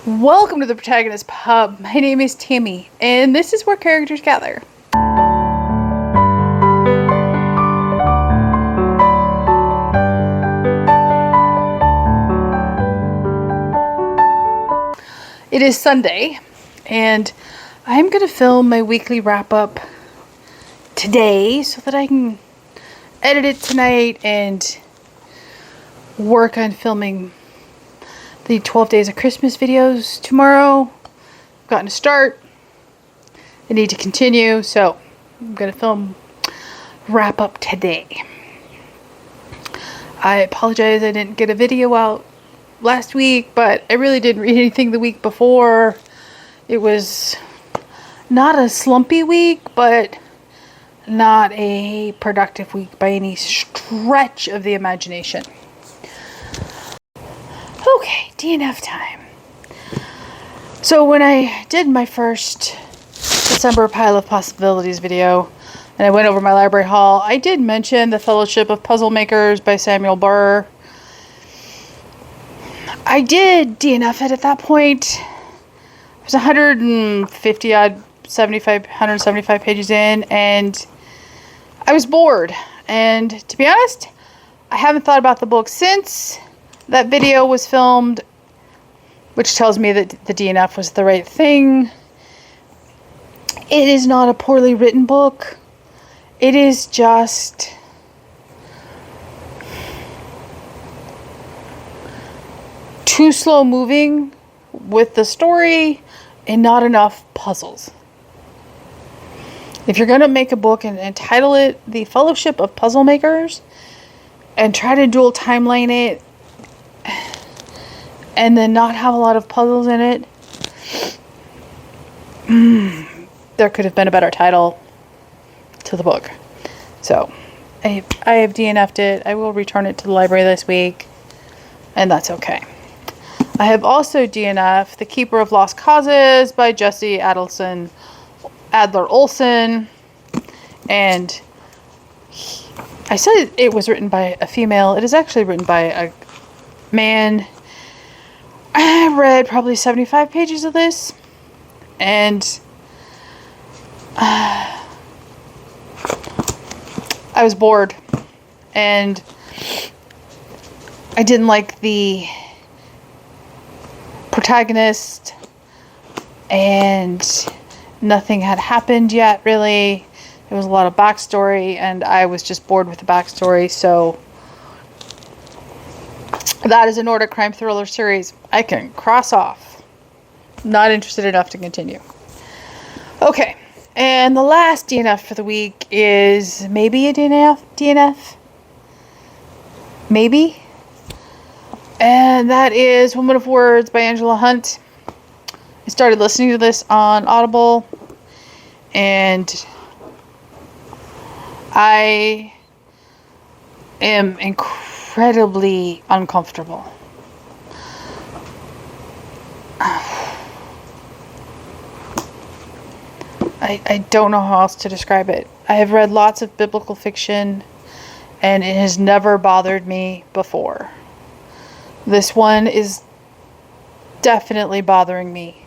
Welcome to the Protagonist Pub. My name is Tammy, and this is where characters gather. It is Sunday, and I'm going to film my weekly wrap-up today so that I can edit it tonight and work on filming the 12 Days of Christmas videos tomorrow. I've gotten a start. I need to continue, so I'm going to film wrap up today. I apologize I didn't get a video out last week, but I really didn't read anything the week before. It was not a slumpy week, but not a productive week by any stretch of the imagination. Okay, DNF time. So when I did my first December Pile of Possibilities video, and I went over my library haul, I did mention The Fellowship of Puzzle Makers by Samuel Burr. I did DNF it at that point. It was 175 pages in, and I was bored. And to be honest, I haven't thought about the book since that video was filmed, which tells me that the DNF was the right thing. It is not a poorly written book. It is just too slow moving with the story and not enough puzzles. If you're going to make a book and title it The Fellowship of Puzzle Makers and try to dual timeline it and then not have a lot of puzzles in it, there could have been a better title to the book. So I have DNF'd it. I will return it to the library this week, and that's okay. I have also DNF'd The Keeper of Lost Causes by Jesse Adler Olson, and I said it was written by a female. It is actually written by a man. I read probably 75 pages of this, and I was bored, and I didn't like the protagonist, and nothing had happened yet, really. There was a lot of backstory, and I was just bored with the backstory, so that is a Nordic crime thriller series I can cross off. Not interested enough to continue. Okay, and the last DNF for the week is maybe a DNF? Maybe? And that is Woman of Words by Angela Hunt. I started listening to this on Audible, and I am incredibly uncomfortable. I don't know how else to describe it. I have read lots of biblical fiction, and it has never bothered me before. This one is definitely bothering me.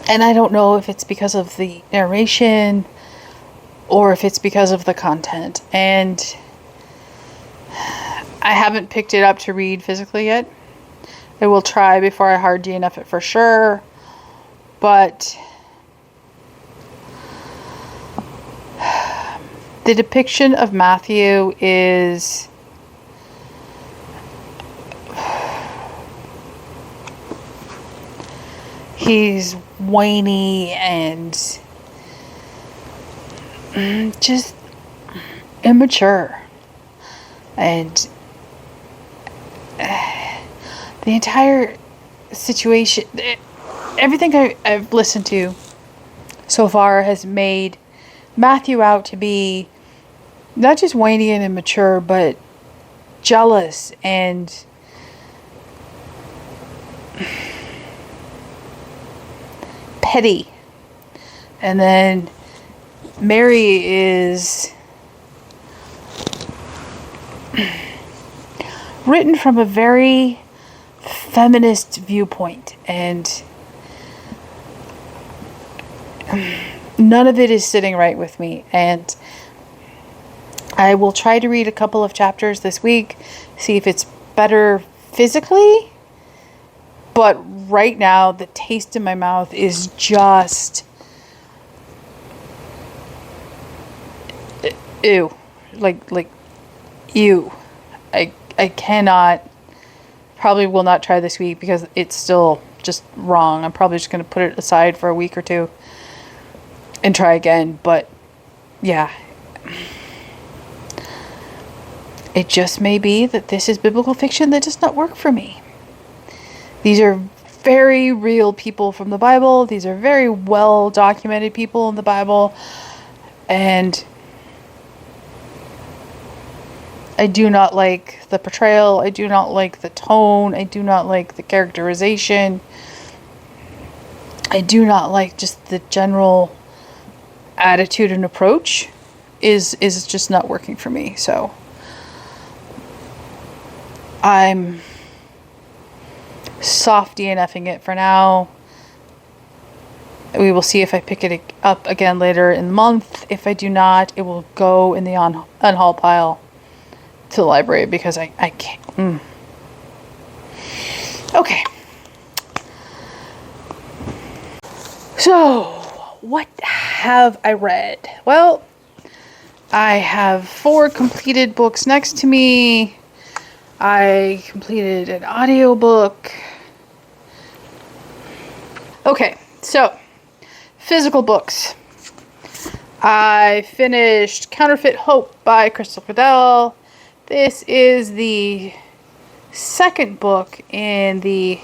And I don't know if it's because of the narration or if it's because of the content. And I haven't picked it up to read physically yet. I will try before I hard DNF it for sure. But the depiction of Matthew is he's whiny and just immature, and the entire situation, everything I've listened to so far has made Matthew out to be not just whiny and immature, but jealous and petty. And then Mary is written from a very feminist viewpoint, and none of it is sitting right with me. And I will try to read a couple of chapters this week, see if it's better physically. But right now, the taste in my mouth is just ew. Like ew. I cannot, probably will not try this week because it's still just wrong. I'm probably just going to put it aside for a week or two and try again. But yeah, it just may be that this is biblical fiction that does not work for me. These are very real people from the Bible. These are very well documented people in the Bible. And I do not like the portrayal. I do not like the tone. I do not like the characterization. I do not like just the general attitude and approach is just not working for me. So I'm soft DNFing it for now. We will see if I pick it up again later in the month. If I do not, it will go in the unhaul pile to the library because I can't. Okay. So, what have I read? Well, I have 4 completed books next to me. I completed an audiobook. Okay, so physical books. I finished Counterfeit Hope by Crystal Cradell. This is the second book in the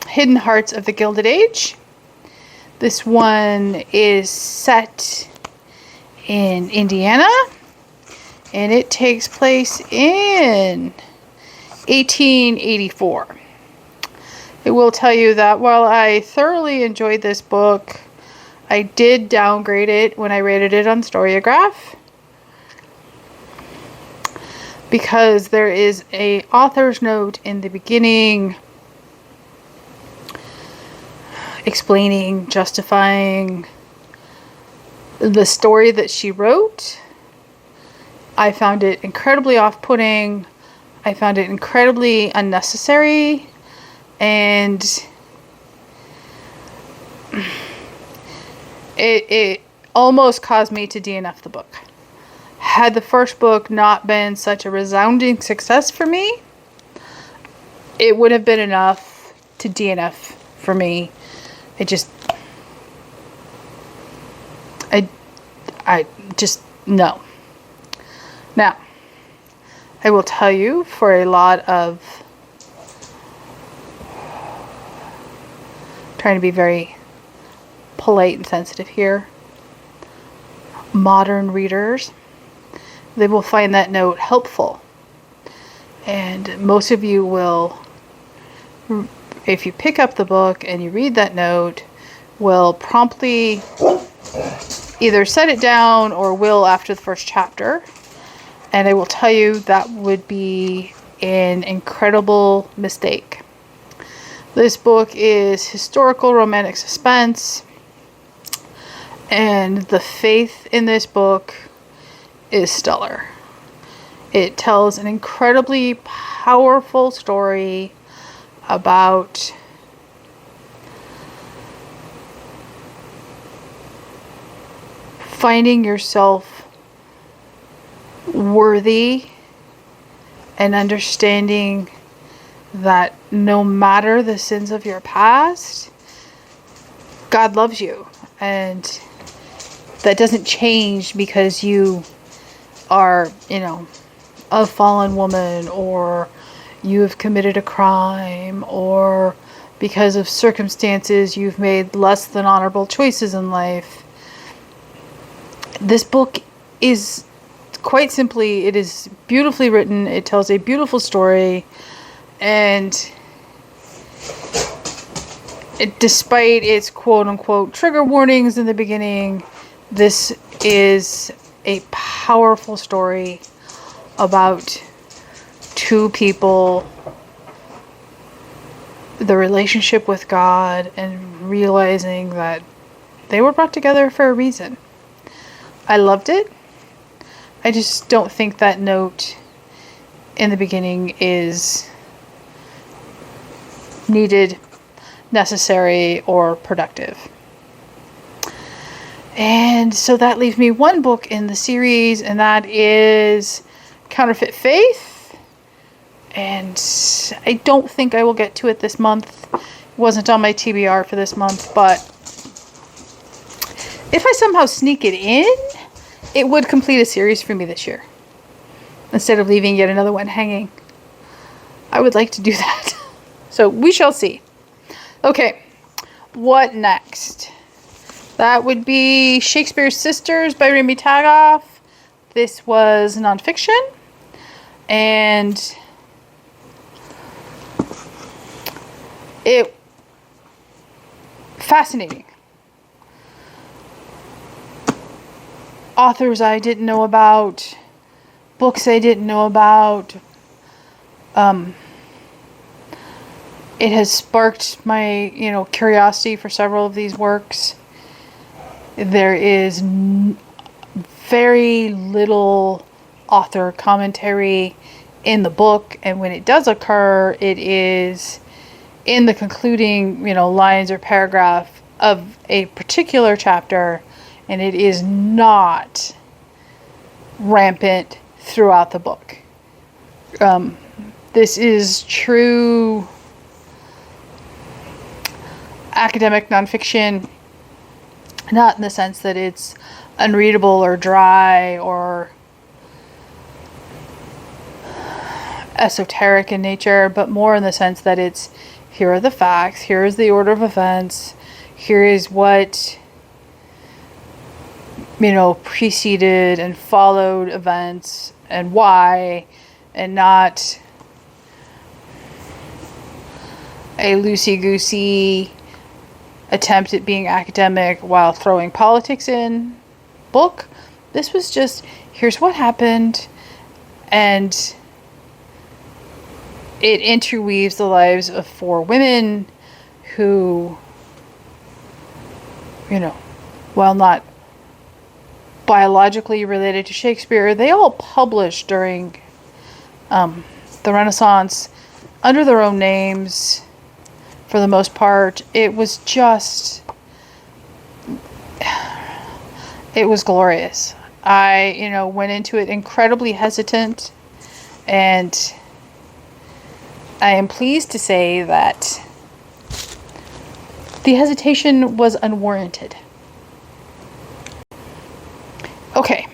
Hidden Hearts of the Gilded Age. This one is set in Indiana, and it takes place in 1884. I will tell you that while I thoroughly enjoyed this book, I did downgrade it when I rated it on Storyograph, because there is a author's note in the beginning explaining, justifying the story that she wrote. I found it incredibly off-putting. I found it incredibly unnecessary, and it almost caused me to DNF the book. Had the first book not been such a resounding success for me, it would have been enough to DNF for me. I just, no. Now, I will tell you, for a lot of, trying to be very polite and sensitive here, modern readers, they will find that note helpful. And most of you will, if you pick up the book and you read that note, will promptly either set it down or will after the first chapter. And I will tell you that would be an incredible mistake. This book is historical romantic suspense, and the faith in this book is stellar. It tells an incredibly powerful story about finding yourself worthy and understanding that no matter the sins of your past, God loves you, and that doesn't change because you are, a fallen woman, or you have committed a crime, or because of circumstances you've made less than honorable choices in life. This book is quite simply, it is beautifully written. It tells a beautiful story, and despite its quote-unquote trigger warnings in the beginning, this is a powerful story about two people, the relationship with God, and realizing that they were brought together for a reason. I loved it. I just don't think that note in the beginning is needed, necessary, or productive. And so that leaves me one book in the series, and that is Counterfeit Faith. And I don't think I will get to it this month. It wasn't on my TBR for this month, but if I somehow sneak it in, it would complete a series for me this year. Instead of leaving yet another one hanging. I would like to do that. So we shall see. Okay, what next? That would be Shakespeare's Sisters by Remy Tagoff. This was nonfiction. And it fascinating. Authors I didn't know about, books I didn't know about. It has sparked my, curiosity for several of these works. There is very little author commentary in the book, and when it does occur, it is in the concluding, lines or paragraph of a particular chapter, and it is not rampant throughout the book. This is true academic nonfiction, not in the sense that it's unreadable or dry or esoteric in nature, but more in the sense that it's, here are the facts, here is the order of events, here is what preceded and followed events and why, and not a loosey-goosey attempt at being academic while throwing politics in book. This was just, here's what happened, and it interweaves the lives of four women who, while not biologically related to Shakespeare, they all published during the Renaissance under their own names for the most part. It was glorious. I, went into it incredibly hesitant, and I am pleased to say that the hesitation was unwarranted. Okay,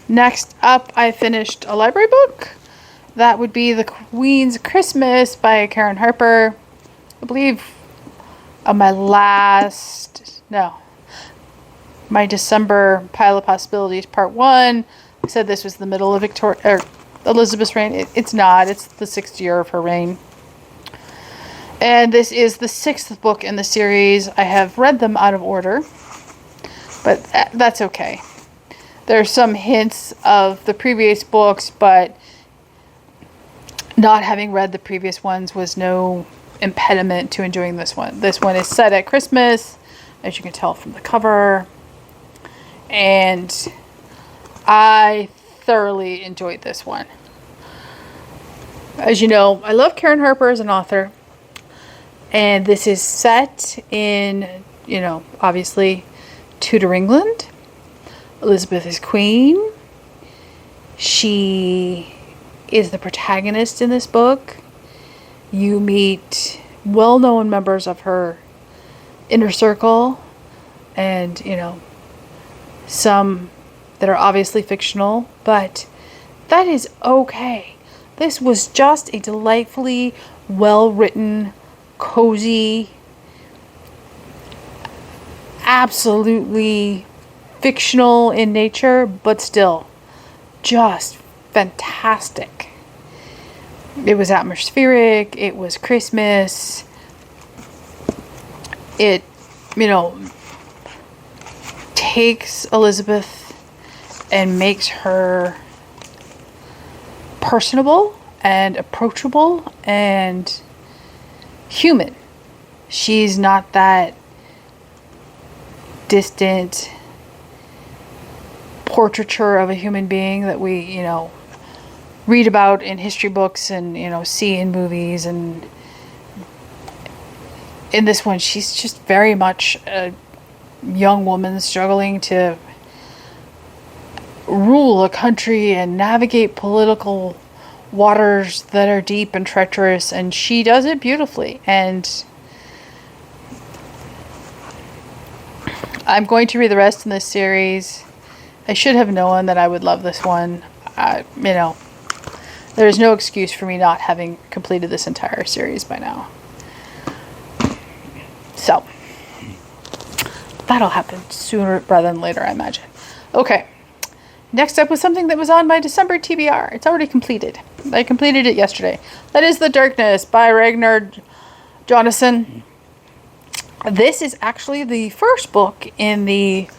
next up, I finished a library book. That would be The Queen's Christmas by Karen Harper. I believe my December Pile of Possibilities Part 1. I said this was the middle of Elizabeth's reign. It's not. It's the 6th year of her reign. And this is the 6th book in the series. I have read them out of order, but that's okay. There's some hints of the previous books, but not having read the previous ones was no impediment to enjoying this one. This one is set at Christmas, as you can tell from the cover, and I thoroughly enjoyed this one. As you know, I love Karen Harper as an author, and this is set in, obviously Tudor England. Elizabeth is queen. She is the protagonist in this book. You meet well-known members of her inner circle, and, some that are obviously fictional, but that is okay. This was just a delightfully well-written, cozy, absolutely fictional in nature, but still just fantastic. It was atmospheric. It was Christmas. It, takes Elizabeth and makes her personable and approachable and human. She's not that distant portraiture of a human being that we, read about in history books and, see in movies. And in this one, she's just very much a young woman struggling to rule a country and navigate political waters that are deep and treacherous, and she does it beautifully. And I'm going to read the rest in this series. I should have known that I would love this one. There's no excuse for me not having completed this entire series by now. So, that'll happen sooner rather than later, I imagine. Okay. Next up was something that was on my December TBR. It's already completed. I completed it yesterday. That is The Darkness by Ragnar Jonasson. This is actually the first book in the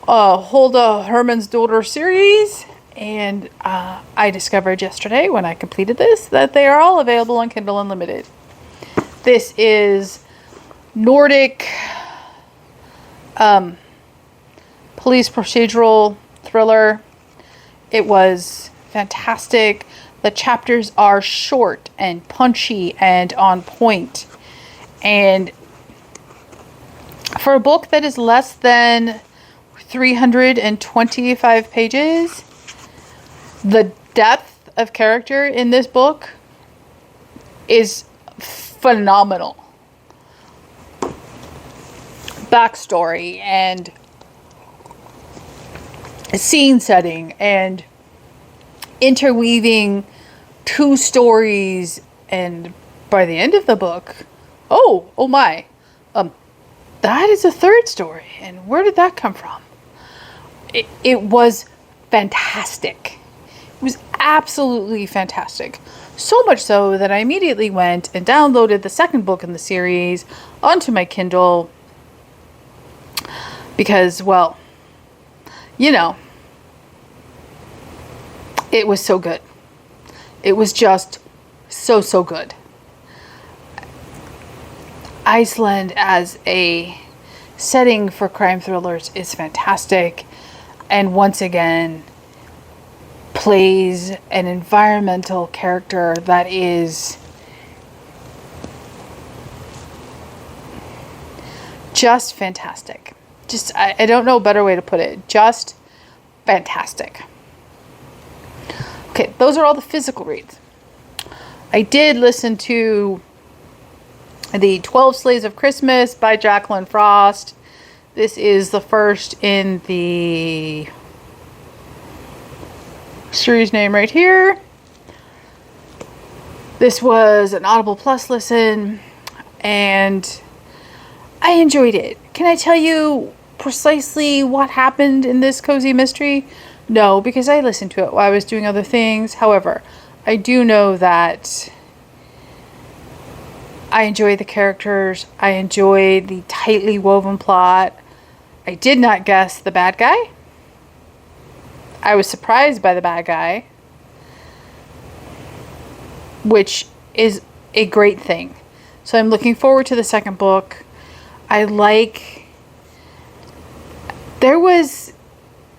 Hulda Hermansdotter series. And I discovered yesterday when I completed this that they are all available on Kindle Unlimited. This is Nordic police procedural thriller. It was fantastic. The chapters are short and punchy and on point. And for a book that is less than 325 pages, the depth of character in this book is phenomenal. Backstory and scene setting and interweaving two stories, and by the end of the book, oh my, that is a third story, and where did that come from? It was fantastic. It was absolutely fantastic. So much so that I immediately went and downloaded the second book in the series onto my Kindle because, well, it was so good. It was just so good. Iceland as a setting for crime thrillers is fantastic, and once again plays an environmental character that is just fantastic. I don't know a better way to put it. Just fantastic. Okay, those are all the physical reads. I did listen to the 12 Slaves of Christmas by Jacqueline Frost. This is the first in the series name right here. This was an Audible Plus listen, and I enjoyed it. Can I tell you precisely what happened in this cozy mystery? No, because I listened to it while I was doing other things. However, I do know that I enjoy the characters. I enjoy the tightly woven plot. I did not guess the bad guy. I was surprised by the bad guy, which is a great thing. So I'm looking forward to the second book. There was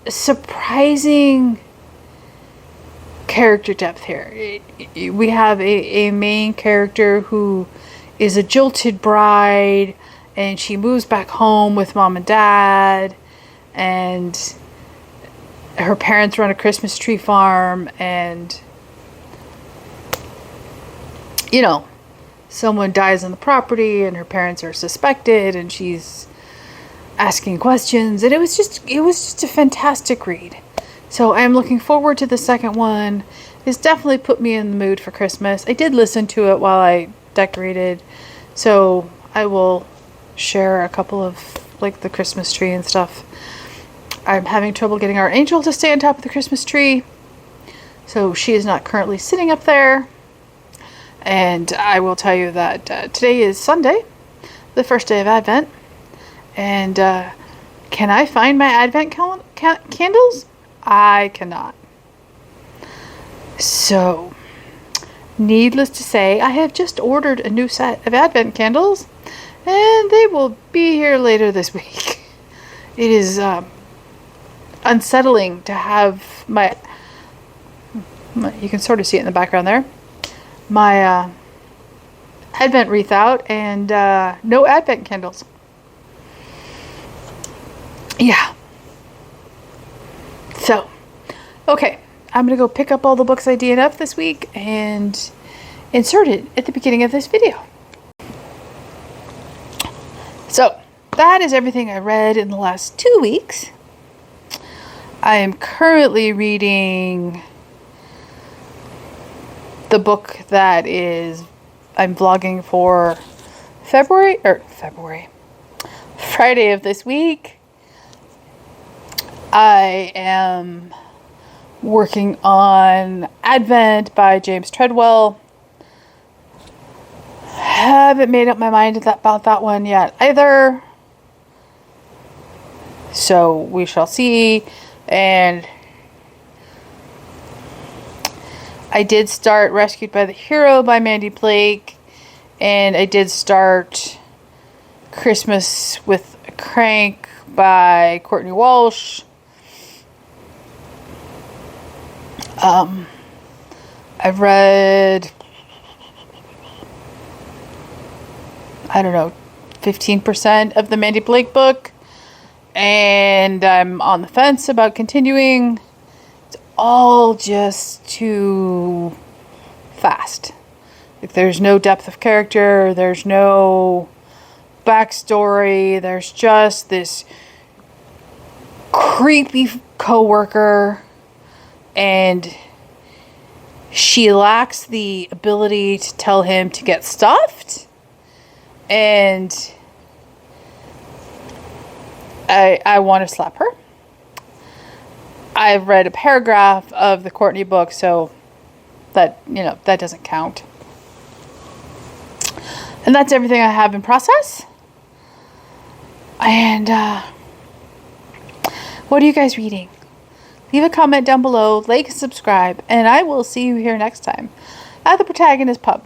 surprising character depth here. We have a main character who is a jilted bride, and she moves back home with mom and dad, and her parents run a Christmas tree farm, and someone dies on the property and her parents are suspected, and she's asking questions, and it was just a fantastic read. So I'm looking forward to the second one. It's definitely put me in the mood for Christmas. I did listen to it while I decorated, so I will share a couple of the Christmas tree and stuff. I'm having trouble getting our angel to stay on top of the Christmas tree, so she is not currently sitting up there. And I will tell you that today is Sunday, the first day of Advent, and can I find my Advent candles? I cannot. So, needless to say, I have just ordered a new set of Advent candles, and they will be here later this week. It is unsettling to have you can sort of see it in the background there, my Advent wreath out and no Advent candles. Yeah. So, okay. I'm going to go pick up all the books I DNF this week and insert it at the beginning of this video. So, that is everything I read in the last 2 weeks. I am currently reading the book that I'm vlogging for Friday of this week. I am working on Advent by James Treadwell. Haven't made up my mind about that one yet either. So we shall see. And I did start Rescued by the Hero by Mandy Blake. And I did start Christmas with a Crank by Courtney Walsh. I've read, I don't know, 15% of the Mandy Blake book, and I'm on the fence about continuing. It's all just too fast. Like, there's no depth of character, there's no backstory, there's just this creepy coworker, and she lacks the ability to tell him to get stuffed. And I want to slap her. I've read a paragraph of the Courtney book, so that, that doesn't count. And that's everything I have in process. And what are you guys reading? Leave a comment down below, like and subscribe, and I will see you here next time at the Protagonist Pub.